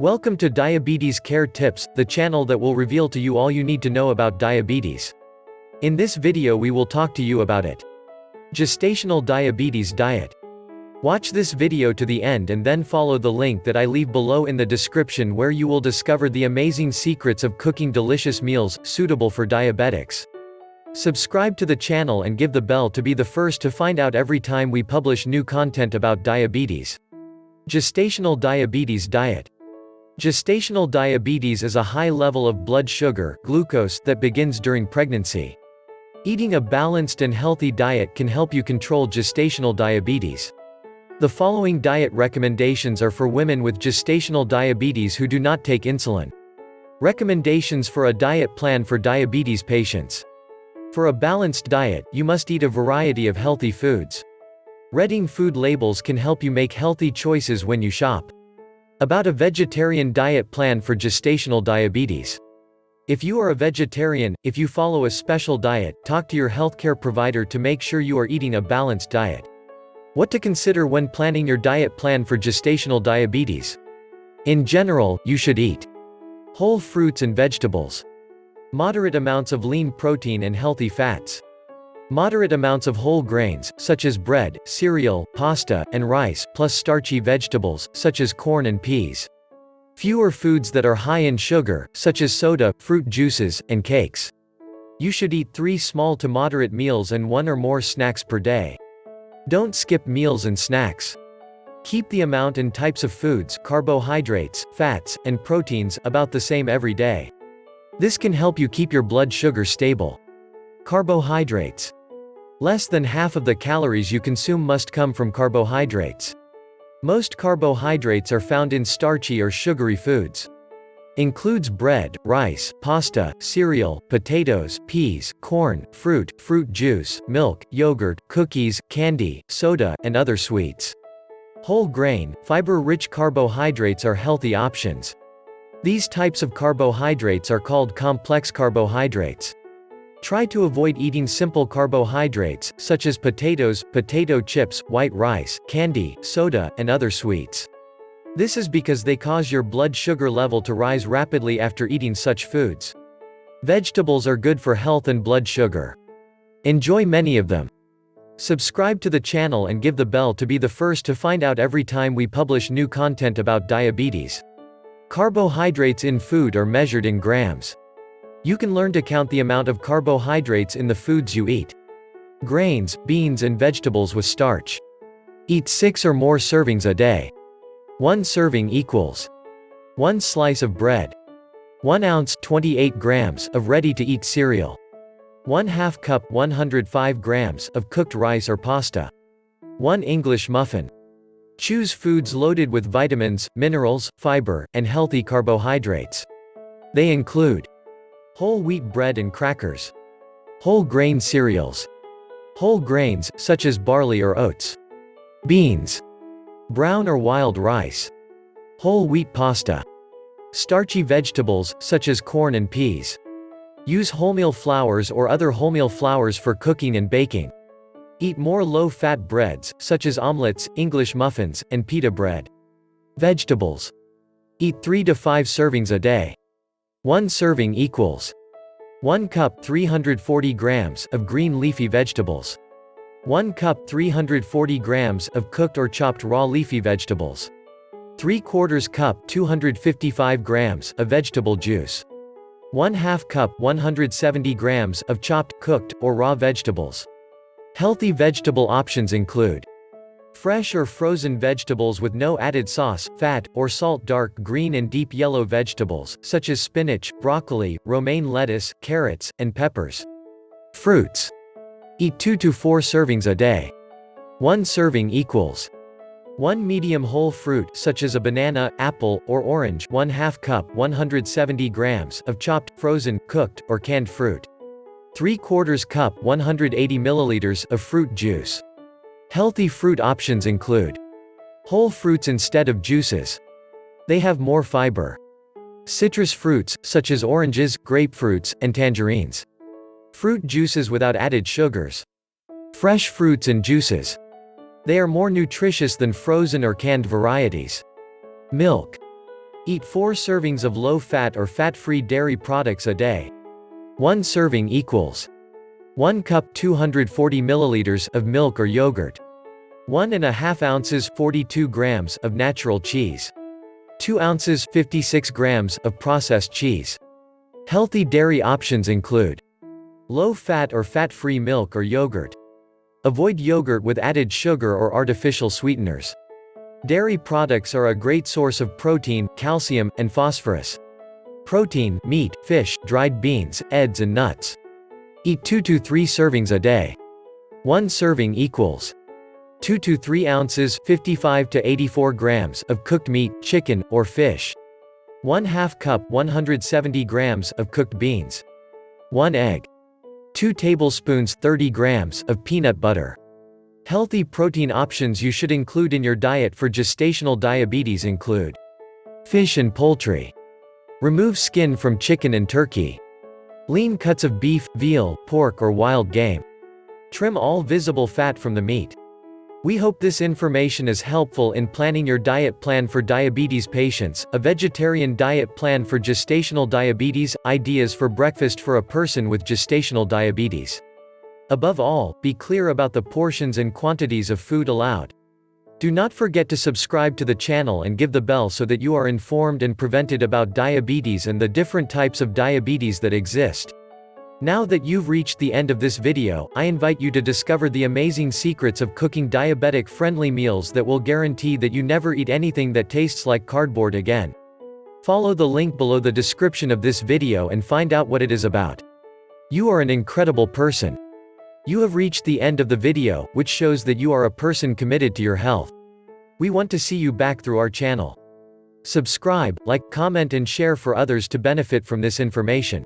Welcome to Diabetes Care Tips, the channel that will reveal to you all you need to know about diabetes. In this video we will talk to you about it. Gestational diabetes diet. Watch this video to the end and then follow the link that I leave below in the description where you will discover the amazing secrets of cooking delicious meals suitable for diabetics. Subscribe to the channel and give the bell to be the first to find out every time we publish new content about diabetes. Gestational diabetes diet. Gestational diabetes is a high level of blood sugar, glucose, that begins during pregnancy. Eating a balanced and healthy diet can help you control gestational diabetes. The following diet recommendations are for women with gestational diabetes who do not take insulin. Recommendations for a diet plan for diabetes patients. For a balanced diet, you must eat a variety of healthy foods. Reading food labels can help you make healthy choices when you shop. About a vegetarian diet plan for gestational diabetes. If you are a vegetarian, if you follow a special diet, talk to your healthcare provider to make sure you are eating a balanced diet. What to consider when planning your diet plan for gestational diabetes. In general, you should eat whole fruits and vegetables, moderate amounts of lean protein and healthy fats, moderate amounts of whole grains, such as bread, cereal, pasta, and rice, plus starchy vegetables, such as corn and peas. Fewer foods that are high in sugar, such as soda, fruit juices, and cakes. You should eat 3 small to moderate meals and 1 or more snacks per day. Don't skip meals and snacks. Keep the amount and types of foods, carbohydrates, fats, and proteins, about the same every day. This can help you keep your blood sugar stable. Carbohydrates. Less than half of the calories you consume must come from carbohydrates. Most carbohydrates are found in starchy or sugary foods. Includes bread, rice, pasta, cereal, potatoes, peas, corn, fruit juice, milk, yogurt, cookies, candy, soda, and other sweets. Whole grain, fiber-rich carbohydrates are healthy options. These types of carbohydrates are called complex carbohydrates. Try to avoid eating simple carbohydrates, such as potatoes, potato chips, white rice, candy, soda, and other sweets. This is because they cause your blood sugar level to rise rapidly after eating such foods. Vegetables are good for health and blood sugar. Enjoy many of them. Subscribe to the channel and give the bell to be the first to find out every time we publish new content about diabetes. Carbohydrates in food are measured in grams. You can learn to count the amount of carbohydrates in the foods you eat. Grains, beans and vegetables with starch. Eat 6 or more servings a day. 1 serving equals 1 slice of bread, 1 ounce 28 grams of ready-to-eat cereal, 1/2 cup 105 grams of cooked rice or pasta, 1 English muffin. Choose foods loaded with vitamins, minerals, fiber, and healthy carbohydrates. They include whole wheat bread and crackers, whole grain cereals, whole grains, such as barley or oats, beans, brown or wild rice, whole wheat pasta, starchy vegetables, such as corn and peas. Use wholemeal flours or other wholemeal flours for cooking and baking. Eat more low-fat breads, such as omelets, English muffins, and pita bread. Vegetables. Eat 3 to 5 servings a day. 1 serving equals 1 cup 340 grams of green leafy vegetables, 1 cup 340 grams of cooked or chopped raw leafy vegetables, 3/4 cup 255 grams of vegetable juice, 1/2 cup 170 grams of chopped, cooked, or raw vegetables. Healthy vegetable options include fresh or frozen vegetables with no added sauce, fat, or salt. Dark green and deep yellow vegetables, such as spinach, broccoli, romaine lettuce, carrots, and peppers. Fruits. Eat 2 to 4 servings a day. 1 serving equals 1 medium whole fruit, such as a banana, apple, or orange, 1/2 cup 170 grams of chopped, frozen, cooked, or canned fruit, 3/4 cup 180 milliliters of fruit juice. Healthy fruit options include whole fruits instead of juices. They have more fiber. Citrus fruits, such as oranges, grapefruits, and tangerines. Fruit juices without added sugars. Fresh fruits and juices. They are more nutritious than frozen or canned varieties. Milk. Eat 4 servings of low-fat or fat-free dairy products a day. 1 serving equals 1 cup 240 milliliters of milk or yogurt. 1.5 ounces 42 grams of natural cheese. 2 ounces 56 grams of processed cheese. Healthy dairy options include low-fat or fat-free milk or yogurt. Avoid yogurt with added sugar or artificial sweeteners. Dairy products are a great source of protein, calcium, and phosphorus. Protein, meat, fish, dried beans, eggs and nuts. Eat 2 to 3 servings a day. 1 serving equals 2 to 3 ounces 55 to 84 grams of cooked meat, chicken, or fish. 1/2 cup 170 grams of cooked beans. 1 egg. 2 tablespoons 30 grams of peanut butter. Healthy protein options you should include in your diet for gestational diabetes include fish and poultry. Remove skin from chicken and turkey. Lean cuts of beef, veal, pork or wild game. Trim all visible fat from the meat. We hope this information is helpful in planning your diet plan for diabetes patients, a vegetarian diet plan for gestational diabetes, ideas for breakfast for a person with gestational diabetes. Above all, be clear about the portions and quantities of food allowed. Do not forget to subscribe to the channel and give the bell so that you are informed and prevented about diabetes and the different types of diabetes that exist. Now that you've reached the end of this video, I invite you to discover the amazing secrets of cooking diabetic-friendly meals that will guarantee that you never eat anything that tastes like cardboard again. Follow the link below the description of this video and find out what it is about. You are an incredible person. You have reached the end of the video, which shows that you are a person committed to your health. We want to see you back through our channel. Subscribe, like, comment and share for others to benefit from this information.